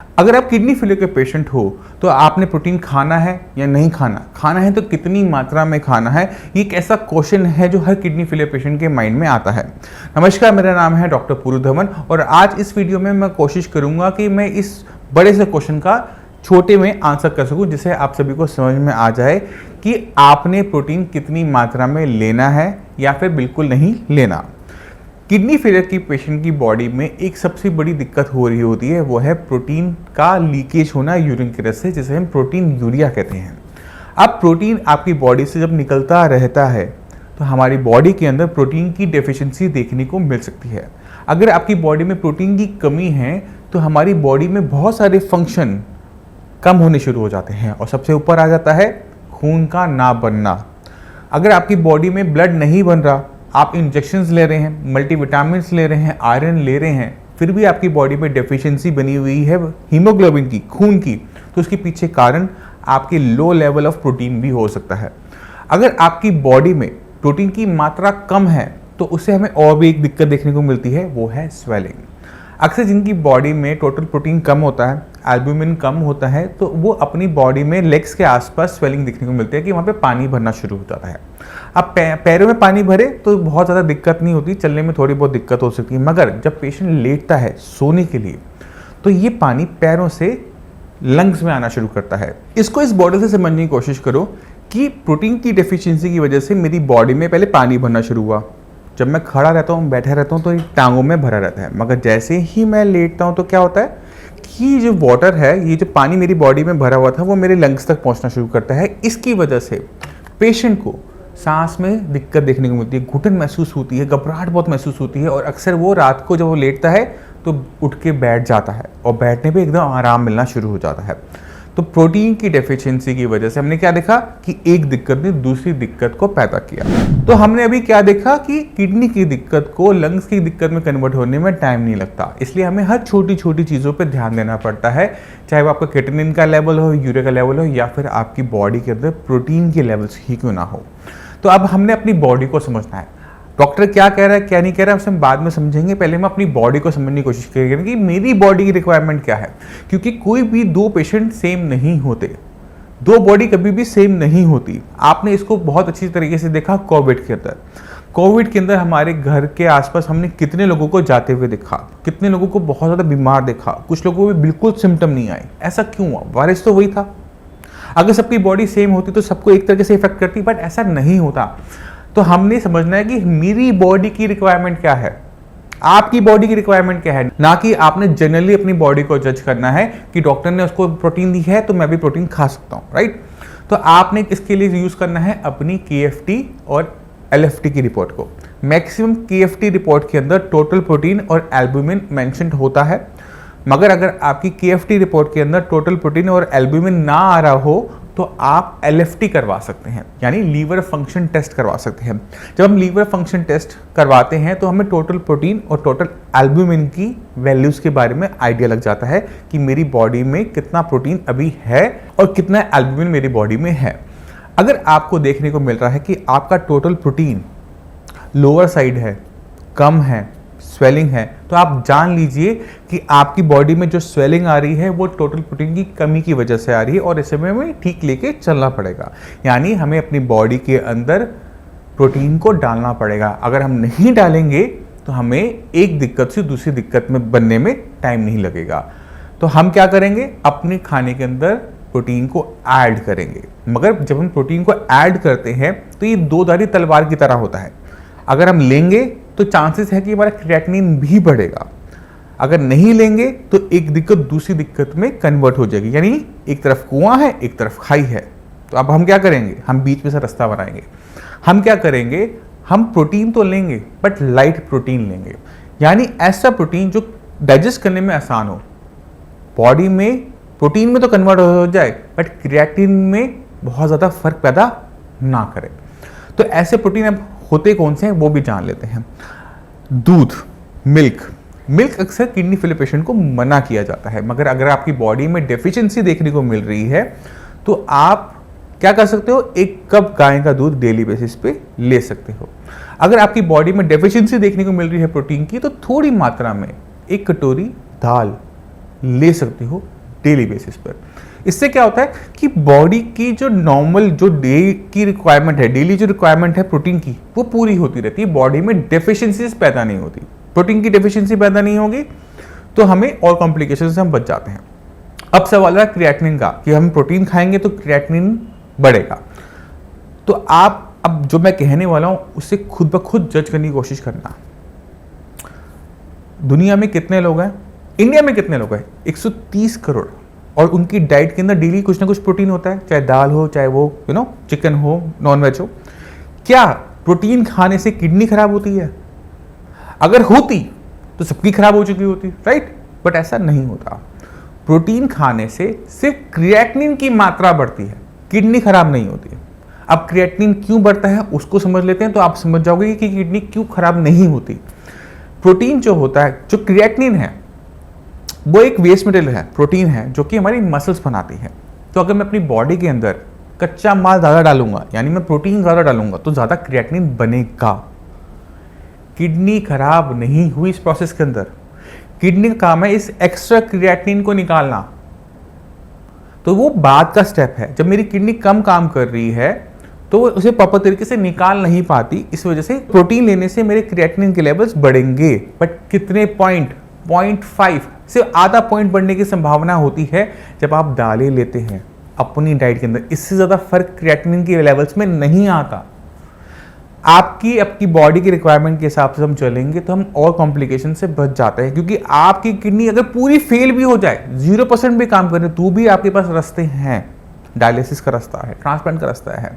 अगर आप kidney failure के पेशेंट हो तो आपने प्रोटीन खाना है या नहीं खाना, खाना है तो कितनी मात्रा में खाना है, ये एक ऐसा क्वेश्चन है जो हर किडनी फेलियर पेशेंट के माइंड में आता है। नमस्कार, मेरा नाम है डॉक्टर पूरू धवन और आज इस वीडियो में मैं कोशिश करूंगा कि मैं इस बड़े से क्वेश्चन का छोटे में आंसर कर सकूं, जिससे आप सभी को समझ में आ जाए कि आपने प्रोटीन कितनी मात्रा में लेना है या फिर बिल्कुल नहीं लेना। किडनी फेलियर की पेशेंट की बॉडी में एक सबसे बड़ी दिक्कत हो रही होती है, वो है प्रोटीन का लीकेज होना यूरिन के रस से, जिसे हम प्रोटीन यूरिया कहते हैं। अब प्रोटीन आपकी बॉडी से जब निकलता रहता है तो हमारी बॉडी के अंदर प्रोटीन की डेफिशिएंसी देखने को मिल सकती है। अगर आपकी बॉडी में प्रोटीन की कमी है तो हमारी बॉडी में बहुत सारे फंक्शन कम होने शुरू हो जाते हैं और सबसे ऊपर आ जाता है खून का ना बनना। अगर आपकी बॉडी में ब्लड नहीं बन रहा, आप इंजेक्शंस ले रहे हैं, मल्टीविटामिन्स ले रहे हैं, आयरन ले रहे हैं, फिर भी आपकी बॉडी में डेफिशिएंसी बनी हुई है हीमोग्लोबिन की, खून की, तो उसके पीछे कारण आपके लो लेवल ऑफ प्रोटीन भी हो सकता है। अगर आपकी बॉडी में प्रोटीन की मात्रा कम है तो उससे हमें और भी एक दिक्कत देखने को मिलती है, वो है स्वेलिंग। अक्सर जिनकी बॉडी में टोटल प्रोटीन कम होता है, एल्ब्यूमिन कम होता है, तो वो अपनी बॉडी में लेग्स के आसपास स्वेलिंग दिखने को मिलती है कि वहाँ पे पानी भरना शुरू हो जाता है। अब पैरों में पानी भरे तो बहुत ज़्यादा दिक्कत नहीं होती, चलने में थोड़ी बहुत दिक्कत हो सकती है, मगर जब पेशेंट लेटता है सोने के लिए तो ये पानी पैरों से लंग्स में आना शुरू करता है। इसको इस बॉडी से समझने की कोशिश करो कि प्रोटीन की डेफिशिएंसी की वजह से मेरी बॉडी में पहले पानी भरना शुरू हुआ। जब मैं खड़ा रहता हूँ, बैठा रहता हूँ तो ये टांगों में भरा रहता है, मगर जैसे ही मैं लेटता हूँ तो क्या होता है कि जो वाटर है, ये जो पानी मेरी बॉडी में भरा हुआ था, वो मेरे लंग्स तक पहुँचना शुरू करता है। इसकी वजह से पेशेंट को सांस में दिक्कत देखने को मिलती है, घुटन महसूस होती है, घबराहट बहुत महसूस होती है और अक्सर वो रात को जब वो लेटता है तो उठ के बैठ जाता है और बैठने पे एकदम आराम मिलना शुरू हो जाता है। तो प्रोटीन की डेफिशिएंसी की वजह से हमने क्या देखा कि एक दिक्कत ने दूसरी दिक्कत को पैदा किया। तो हमने अभी क्या देखा कि किडनी की दिक्कत को लंग्स की दिक्कत में कन्वर्ट होने में टाइम नहीं लगता, इसलिए हमें हर छोटी छोटी चीज़ों पर ध्यान देना पड़ता है, चाहे वो आपका क्रिएटिनिन का लेवल हो, यूरिया का लेवल हो, या फिर आपकी बॉडी के अंदर प्रोटीन के लेवल्स ही क्यों ना हो। तो अब हमने अपनी बॉडी को समझना है। डॉक्टर क्या कह रहा है, क्या नहीं कह रहा है, उसे हम बाद में समझेंगे। पहले हम अपनी बॉडी को समझने की कोशिश करेंगे कि मेरी बॉडी की रिक्वायरमेंट क्या है, क्योंकि कोई भी दो पेशेंट सेम नहीं होते, दो बॉडी कभी भी सेम नहीं होती। आपने इसको बहुत अच्छी तरीके से देखा कोविड के अंदर। कोविड के अंदर हमारे घर के आसपास हमने कितने लोगों को जाते हुए देखा, कितने लोगों को बहुत ज़्यादा बीमार देखा, कुछ लोगों को बिल्कुल सिम्टम नहीं आए। ऐसा क्यों हुआ? वायरस तो वही था। अगर सबकी बॉडी सेम होती तो सबको एक तरीके से इफेक्ट करती, बट ऐसा नहीं होता। तो हमने समझना है कि मेरी बॉडी की रिक्वायरमेंट क्या है, आपकी बॉडी की रिक्वायरमेंट क्या है, ना कि आपने जनरली अपनी बॉडी को जज करना है कि डॉक्टर ने उसको प्रोटीन दी है तो मैं भी प्रोटीन खा सकता हूं, राइट। तो आपने इसके लिए यूज करना है अपनी KFT और LFT की रिपोर्ट को। मैक्सिमम KFT रिपोर्ट के अंदर टोटल प्रोटीन और एल्ब्यूमिन मेंशन होता है, मगर अगर आपकी KFT रिपोर्ट के अंदर टोटल प्रोटीन और एल्ब्यूमिन ना आ रहा हो तो आप LFT करवा सकते हैं, यानी लीवर फंक्शन टेस्ट करवा सकते हैं। जब हम लीवर फंक्शन टेस्ट करवाते हैं तो हमें टोटल प्रोटीन और टोटल एल्ब्यूमिन की वैल्यूज़ के बारे में आइडिया लग जाता है कि मेरी बॉडी में कितना प्रोटीन अभी है और कितना एल्ब्यूमिन मेरी बॉडी में है। अगर आपको देखने को मिल रहा है कि आपका टोटल प्रोटीन लोअर साइड है, कम है, स्वेलिंग है, तो आप जान लीजिए कि आपकी बॉडी में जो स्वेलिंग आ रही है वो टोटल प्रोटीन की कमी की वजह से आ रही है और इसे हमें ठीक लेके चलना पड़ेगा। यानी हमें अपनी बॉडी के अंदर प्रोटीन को डालना पड़ेगा। अगर हम नहीं डालेंगे तो हमें एक दिक्कत से दूसरी दिक्कत में बनने में टाइम नहीं लगेगा। तो हम क्या करेंगे, अपने खाने के अंदर प्रोटीन को ऐड करेंगे। मगर जब हम प्रोटीन को ऐड करते हैं तो ये दो धारी तलवार की तरह होता है। अगर हम लेंगे तो चांसेस है कि हमारा क्रिएटिनिन भी बढ़ेगा, अगर नहीं लेंगे तो एक दिक्कत दूसरी दिक्कत में कन्वर्ट हो जाएगी, यानी एक तरफ कुआं है एक तरफ खाई है। तो अब हम क्या करेंगे, हम बीच में से रास्ता बनाएंगे। हम क्या करेंगे, हम प्रोटीन तो लेंगे बट लाइट प्रोटीन लेंगे, यानी ऐसा प्रोटीन जो डाइजेस्ट करने में आसान हो, बॉडी में प्रोटीन में तो कन्वर्ट हो जाए बट क्रिएटिनिन में बहुत ज़्यादा फर्क पैदा ना करे। तो ऐसे प्रोटीन अब होते कौन से हैं वो भी जान लेते हैं। दूध, मिल्क अक्सर किडनी फेलियर पेशेंट को मना किया जाता है, मगर अगर आपकी बॉडी में डेफिशिएंसी देखने को मिल रही है तो आप क्या कर सकते हो, एक कप गाय का दूध डेली बेसिस पे ले सकते हो। अगर आपकी बॉडी में डेफिशिएंसी देखने को मिल रही है प्रोटीन की तो थोड़ी मात्रा में एक कटोरी दाल ले सकते हो डेली बेसिस पर। इससे क्या होता है कि बॉडी की जो नॉर्मल जो डे की रिक्वायरमेंट है, डेली जो रिक्वायरमेंट है प्रोटीन की, वो पूरी होती रहती है, बॉडी में डेफिशिएंसीज पैदा नहीं होती। प्रोटीन की डेफिशिएंसी पैदा नहीं होगी तो हमें और कॉम्प्लिकेशन से हम बच जाते हैं। अब सवाल है क्रिएटिनिन का, कि हम प्रोटीन खाएंगे तो क्रिएटिनिन बढ़ेगा। तो आप अब जो मैं कहने वाला हूं उससे खुद ब खुद जज करने की कोशिश करना। दुनिया में कितने लोग हैं, इंडिया में कितने लोग हैं? 130 करोड़, और उनकी डाइट के अंदर डेली कुछ ना कुछ प्रोटीन होता है, चाहे दाल हो, चाहे वो चिकन हो, नॉन वेज हो। क्या प्रोटीन खाने से किडनी खराब होती है? अगर होती तो सबकी खराब हो चुकी होती, राइट? बट ऐसा नहीं होता। प्रोटीन खाने से सिर्फ क्रिएटिनिन की मात्रा बढ़ती है, किडनी खराब नहीं होती। अब क्रिएटिनिन क्यों बढ़ता है उसको समझ लेते हैं तो आप समझ जाओगे कि किडनी क्यों खराब नहीं होती। प्रोटीन जो होता है, जो क्रिएटिनिन है, वो एक वेस्ट मटेरियल है, प्रोटीन है जो कि हमारी मसल्स बनाती है। तो अगर मैं अपनी बॉडी के अंदर कच्चा माल ज़्यादा डालूंगा, यानी मैं प्रोटीन ज़्यादा डालूंगा, तो ज़्यादा क्रिएटिनिन बनेगा। किडनी खराब नहीं हुई इस प्रोसेस के अंदर। किडनी का काम है इस एक्स्ट्रा क्रिएटिनिन को निकालना, तो वो बाद का स्टेप है। जब मेरी किडनी कम काम कर रही है तो वो उसे प्रॉपर तरीके से निकाल नहीं पाती, इस वजह से प्रोटीन लेने से मेरे क्रिएटिनिन के लेवल्स बढ़ेंगे। बट कितने पॉइंट? 0.5, सिर्फ आधा पॉइंट बढ़ने की संभावना होती है जब आप दालें लेते हैं अपनी डाइट के अंदर। इससे ज़्यादा फर्क क्रिएटिनिन के लेवल्स में नहीं आता। आपकी बॉडी की रिक्वायरमेंट के हिसाब से हम चलेंगे तो हम और कॉम्प्लिकेशन से बच जाते हैं, क्योंकि आपकी किडनी अगर पूरी फेल भी हो जाए, 0% भी काम करे, तो भी आपके पास रास्ते हैं। डायलिसिस का रास्ता है, ट्रांसप्लांट का रास्ता है।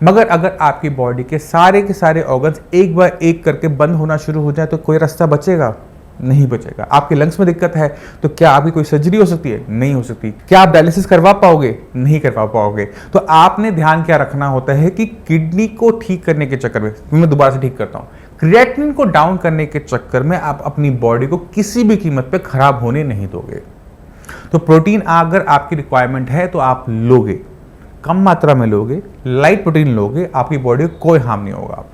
मगर अगर आपकी बॉडी के सारे ऑर्गन्स एक बार एक करके बंद होना शुरू हो जाए तो कोई रास्ता बचेगा? नहीं बचेगा। आपके लंग्स में दिक्कत है तो क्या आपकी कोई सर्जरी हो सकती है? नहीं हो सकती। क्या आप डायलिसिस करवा पाओगे? नहीं करवा पाओगे। तो आपने ध्यान क्या रखना होता है कि किडनी को ठीक करने के चक्कर में, मैं दोबारा से ठीक करता हूं, क्रिएटिनिन को डाउन करने के चक्कर में आप अपनी बॉडी को किसी भी कीमत पे खराब होने नहीं दोगे। तो प्रोटीन अगर आपकी रिक्वायरमेंट है तो आप लोगे, कम मात्रा में लोगे, लाइट प्रोटीन लोगे, आपकी बॉडी को कोई हार्म नहीं होगा।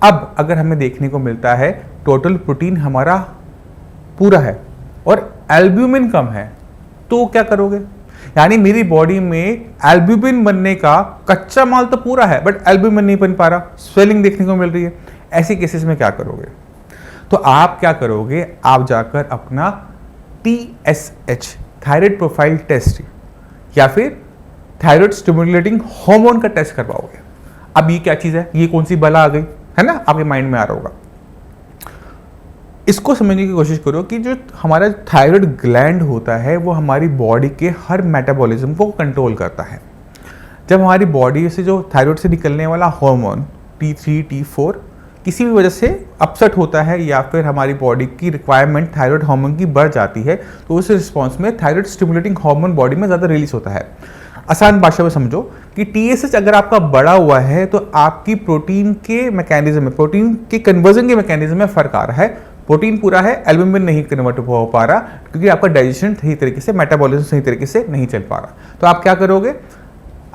अब अगर हमें देखने को मिलता है टोटल प्रोटीन हमारा पूरा है और एल्ब्यूमिन कम है, तो क्या करोगे? यानी मेरी बॉडी में एल्ब्यूमिन बनने का कच्चा माल तो पूरा है बट एल्ब्यूमिन नहीं बन पा रहा, स्वेलिंग देखने को मिल रही है। ऐसे केसेस में क्या करोगे? तो आप क्या करोगे, आप जाकर अपना TSH, थायराइड प्रोफाइल टेस्ट, या फिर थायराइड स्टिमुलेटिंग हार्मोन का टेस्ट करवाओगे। अब ये क्या चीज है, ये कौन सी बला आ गई है ना, आपके माइंड में आ रहा होगा। इसको समझने की कोशिश करो कि जो हमारा थायराइड ग्लैंड होता है वो हमारी बॉडी के हर मेटाबॉलिज्म को कंट्रोल करता है। जब हमारी बॉडी से जो थायराइड से निकलने वाला हार्मोन T3, T4 किसी भी वजह से अपसेट होता है या फिर हमारी बॉडी की रिक्वायरमेंट थायराइड हार्मोन की बढ़ जाती है, तो उस रिस्पॉन्स में थायराइड स्टिमुलेटिंग हार्मोन बॉडी में ज़्यादा रिलीज होता है। आसान भाषा में समझो कि TSH अगर आपका बढ़ा हुआ है तो आपकी प्रोटीन के मैकेनिज्म में, प्रोटीन के कन्वर्जन के मैकेनिज्म में फर्क आ रहा है। प्रोटीन पूरा है, एल्ब्यूमिन नहीं कन्वर्ट हो पा रहा क्योंकि आपका डाइजेशन सही तरीके से, मेटाबॉलिज्म सही तरीके से नहीं चल पा रहा। तो आप क्या करोगे,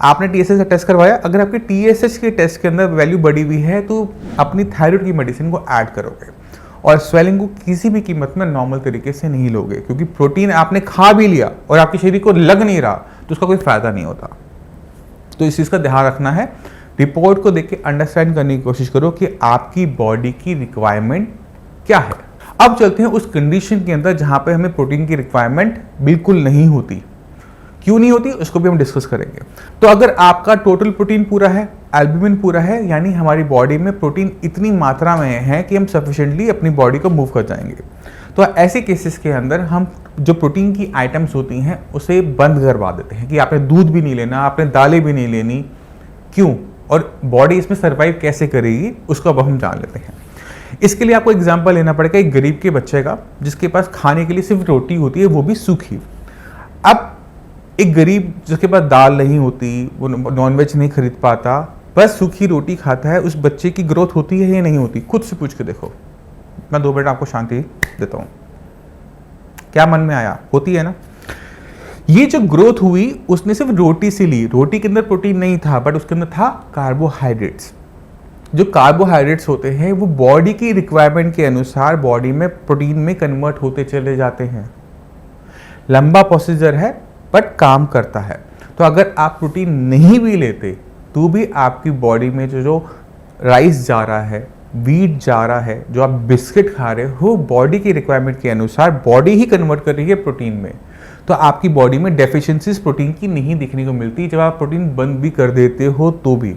आपने TSH का टेस्ट करवाया, अगर आपके TSH के टेस्ट के अंदर वैल्यू बढ़ी हुई है तो अपनी थायराइड की मेडिसिन को ऐड करोगे और स्वेलिंग को किसी भी कीमत में नॉर्मल तरीके से नहीं लोगे, क्योंकि प्रोटीन आपने खा भी लिया और आपके शरीर को लग नहीं रहा तो उसका कोई फायदा नहीं होता। तो इस चीज़ का ध्यान रखना है। रिपोर्ट को देख के अंडरस्टैंड करने की कोशिश करो कि आपकी बॉडी की रिक्वायरमेंट क्या है। अब चलते हैं उस कंडीशन के अंदर जहां पे हमें प्रोटीन की रिक्वायरमेंट बिल्कुल नहीं होती। क्यों नहीं होती उसको भी हम डिस्कस करेंगे। तो अगर आपका टोटल प्रोटीन पूरा है, एल्ब्यूमिन पूरा है, यानी हमारी बॉडी में प्रोटीन इतनी मात्रा में है कि हम सफिशिएंटली अपनी बॉडी को मूव कर जाएंगे, तो ऐसे केसेस के अंदर हम जो प्रोटीन की आइटम्स होती हैं उसे बंद करवा देते हैं कि आपने दूध भी नहीं लेना, आपने दालें भी नहीं लेनी। क्यों और बॉडी इसमें सर्वाइव कैसे करेगी उसको अब हम जान लेते हैं। इसके लिए आपको एग्जाम्पल लेना पड़ेगा एक गरीब के बच्चे का जिसके पास खाने के लिए सिर्फ रोटी होती है, वो भी सूखी। अब एक गरीब जिसके पास दाल नहीं होती, वो नॉनवेज नहीं खरीद पाता, बस सूखी रोटी खाता है, उस बच्चे की ग्रोथ होती है या नहीं होती? खुद से पूछ के देखो। मैं 2 मिनट आपको शांति देता हूं। क्या मन में आया? होती है ना। ये जो ग्रोथ हुई उसने सिर्फ रोटी से ली। रोटी के अंदर प्रोटीन नहीं था बट उसके अंदर था कार्बोहाइड्रेट्स। जो कार्बोहाइड्रेट्स होते हैं वो बॉडी की रिक्वायरमेंट के अनुसार बॉडी में प्रोटीन में कन्वर्ट होते चले जाते हैं। लंबा प्रोसीजर है बट काम करता है। तो अगर आप प्रोटीन नहीं भी लेते तो भी आपकी बॉडी में जो राइस जा रहा है, वीट जा रहा है, जो आप बिस्किट खा रहे हो, बॉडी की रिक्वायरमेंट के अनुसार बॉडी ही कन्वर्ट कर रही है प्रोटीन में। तो आपकी बॉडी में डेफिशिएंसीज प्रोटीन की नहीं दिखने को मिलती जब आप प्रोटीन बंद भी कर देते हो तो भी।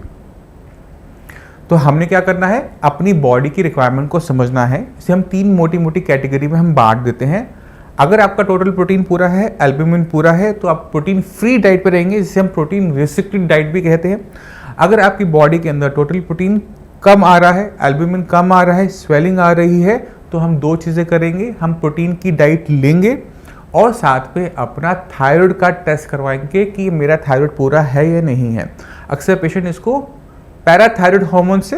तो हमने क्या करना है, अपनी बॉडी की रिक्वायरमेंट को समझना है। इसे हम 3 मोटी मोटी कैटेगरी में हम बांट देते हैं। अगर आपका टोटल प्रोटीन पूरा है, एल्ब्यूमिन पूरा है, तो आप प्रोटीन फ्री डाइट पर रहेंगे, जिसे हम प्रोटीन रिस्ट्रिक्टेड डाइट भी कहते हैं। अगर आपकी बॉडी के अंदर टोटल प्रोटीन कम आ रहा है, एल्ब्यूमिन कम आ रहा है, स्वेलिंग आ रही है, तो हम 2 चीज़ें करेंगे। हम प्रोटीन की डाइट लेंगे और साथ में अपना थायराइड का टेस्ट करवाएंगे कि मेरा थायराइड पूरा है या नहीं है। अक्सर पेशेंट इसको पैराथायराइड हार्मोन से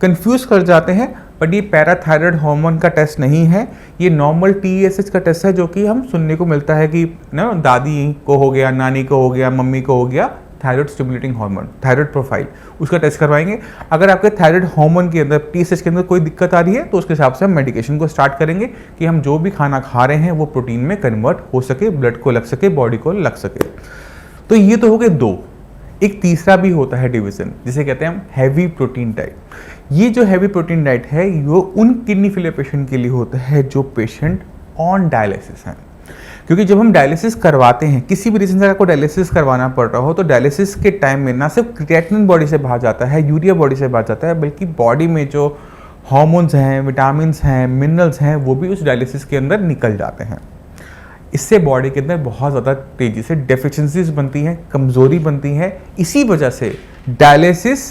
कंफ्यूज कर जाते हैं, बट ये पैराथायराइड हार्मोन का टेस्ट नहीं है, ये नॉर्मल TSH का टेस्ट है, जो कि हम सुनने को मिलता है कि ना दादी को हो गया, नानी को हो गया, मम्मी को हो गया thyroid stimulating hormone, thyroid profile, उसका टेस्ट करवाएंगे। अगर आपके थायराइड हार्मोन के अंदर TSH के अंदर कोई दिक्कत आ रही है तो उसके हिसाब से हम मेडिकेशन को स्टार्ट करेंगे कि हम जो भी खाना खा रहे हैं वो प्रोटीन में कन्वर्ट हो सके, ब्लड को लग सके, बॉडी को लग सके। तो ये तो हो गए 2। एक तीसरा भी होता है डिवीजन, जिसे कहते हैं हम हैवी प्रोटीन डाइट। ये जो हैवी प्रोटीन डाइट है वो उन किडनी फेलियर पेशेंट के लिए होता है जो पेशेंट ऑन डायलिसिस हैं। क्योंकि जब हम डायलिसिस करवाते हैं, किसी भी रीजन से आपको डायलिसिस करवाना पड़ रहा हो, तो डायलिसिस के टाइम में ना सिर्फ क्रिएटिनिन बॉडी से बाहर जाता है, यूरिया बॉडी से बाहर जाता है, बल्कि बॉडी में जो हार्मोन्स हैं, विटामिन्स हैं, मिनरल्स हैं, वो भी उस डायलिसिस के अंदर निकल जाते हैं। इससे बॉडी के अंदर बहुत ज़्यादा तेज़ी से डेफिशिएंसीज बनती हैं, कमज़ोरी बनती है। इसी वजह से डायलिसिस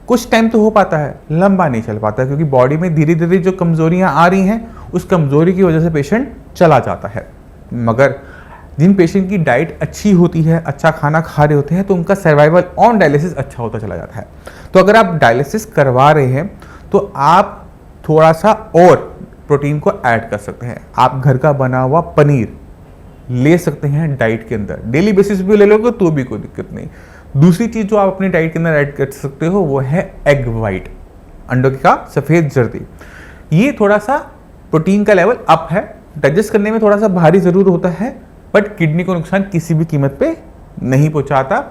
कुछ टाइम तो हो पाता है, लंबा नहीं चल पाता, क्योंकि बॉडी में धीरे धीरे जो कमज़ोरियाँ आ रही हैं, उस कमज़ोरी की वजह से पेशेंट चला जाता है। मगर जिन पेशेंट की डाइट अच्छी होती है, अच्छा खाना खा रहे होते हैं, तो उनका सर्वाइवल ऑन डायलिसिस अच्छा होता चला जाता है। तो अगर आप डायलिसिस करवा रहे हैं तो आप थोड़ा सा और प्रोटीन को ऐड कर सकते हैं। आप घर का बना हुआ पनीर ले सकते हैं डाइट के अंदर, डेली बेसिस पे ले लोगे तो भी कोई दिक्कत नहीं। दूसरी चीज़ जो आप अपनी डाइट के अंदर ऐड कर सकते हो वो है एग वाइट, अंडों का सफ़ेद जर्दी। ये थोड़ा सा प्रोटीन का लेवल अप है, डाइजेस्ट करने में थोड़ा सा भारी ज़रूर होता है, बट किडनी को नुकसान किसी भी कीमत पे नहीं पहुंचाता।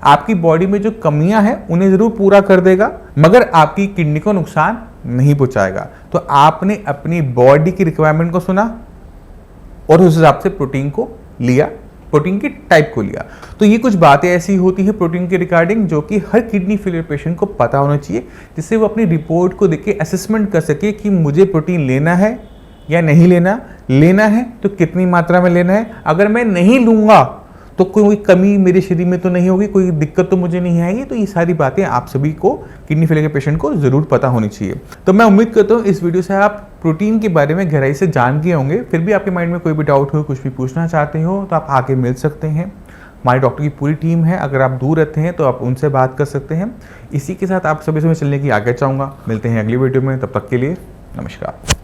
आपकी बॉडी में जो कमियां हैं उन्हें ज़रूर पूरा कर देगा, मगर आपकी किडनी को नुकसान नहीं पहुंचाएगा। तो आपने अपनी बॉडी की रिक्वायरमेंट को सुना और उस हिसाब से प्रोटीन को लिया, प्रोटीन की टाइप को लिया। तो ये कुछ बातें ऐसी होती है प्रोटीन के रिगार्डिंग जो कि हर किडनी फेलियर पेशेंट को पता होना चाहिए, जिससे वो अपनी रिपोर्ट को देख के असेसमेंट कर सके कि मुझे प्रोटीन लेना है या नहीं लेना, लेना है तो कितनी मात्रा में लेना है, अगर मैं नहीं लूँगा तो कोई कमी मेरे शरीर में तो नहीं होगी, कोई दिक्कत तो मुझे नहीं आएगी। तो ये सारी बातें आप सभी को, किडनी फेलियर के पेशेंट को ज़रूर पता होनी चाहिए। तो मैं उम्मीद करता हूँ इस वीडियो से आप प्रोटीन के बारे में गहराई से जान गए होंगे। फिर भी आपके माइंड में कोई भी डाउट हो, कुछ भी पूछना चाहते हो, तो आप आके मिल सकते हैं। हमारे डॉक्टर की पूरी टीम है, अगर आप दूर रहते हैं तो आप उनसे बात कर सकते हैं। इसी के साथ आप सभी से मैं चलने की आगे चाहूँगा। मिलते हैं अगली वीडियो में, तब तक के लिए नमस्कार।